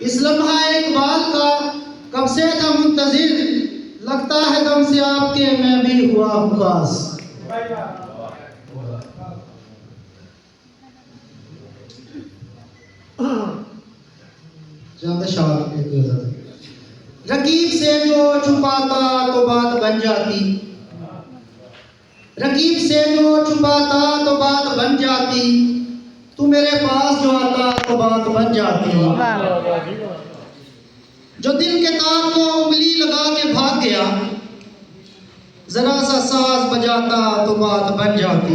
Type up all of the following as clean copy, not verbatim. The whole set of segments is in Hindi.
इस लम्हा इकबाल का कब से था मुंतजिर, लगता है दम से आपके मैं भी हुआ हूँ खास। रकीब से जो छुपाता तो बात बन जाती, रकीब से जो छुपाता तो बात बन जाती, तू मेरे पास जो आता तो बात बन जाती। जो दिल के तार को उंगली लगा के भाग गया, जरा सा साज बजाता तो बात बन जाती।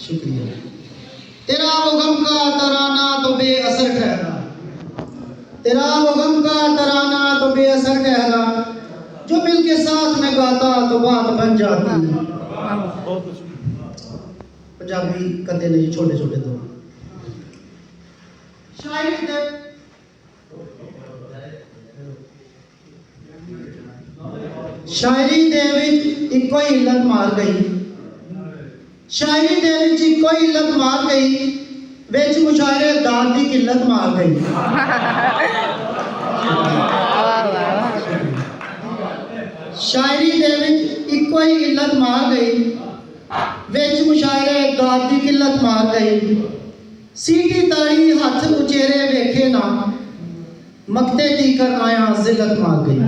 शुक्रिया। तेरा वो गम का तराना तो बेअसर ठहरा, तेरा वो गम का तराना तो बेअसर ठहरा, जो मिल के साथ में गाता तो बात बन जाती। पंजाबी कदे नहीं छोटे छोटे दो शायरी दे विच इक्को ही इल्लत मार गई, शायरी दे विच इक्को ही इल्लत मार गई, विच मुशायरे दाद दी किल्लत मार गई। शायरी दे विच इक्को ही इल्लत मार गई, विच मुशायरे दाद दी किल्लत मार गई। सीटी ताड़ी हाथ उचेरे वेखे ना, मकते दी कर आया जिल्लत मार गई।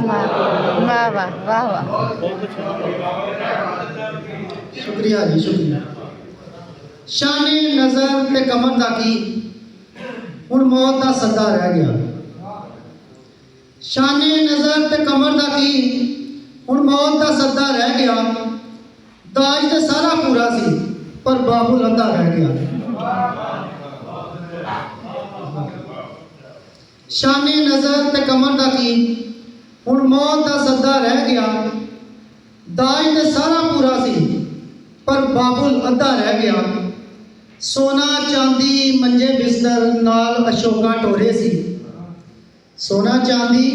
वाह वाह वाह वाह। शुक्रिया जी शुक्रिया। शाने नजर ते कमर ताकी हुण मौत दा सद्दा रह गया, शाने नजर ते कमर ताकी हुण मौत दा सद्दा रह गया। दाज ते सारा पूरा सी पर बाबुल अद्धा रह गया। शाने नजर ते कमर ताकी हुण मौत दा सद्दा रह गया। दाज ते सारा पूरा सी पर बाबुल अद्धा रह गया। सोना चांदी मंजे बिस्तर नाल अशोका टोरे सी, सोना चांदी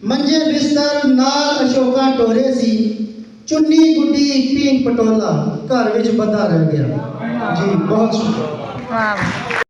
मंजे बिस्तर नाल अशोका टोरे सी, चुन्नी गुड्डी पीन पटोला घर विच बंधा रह गया। जी बहुत शुक्रिया।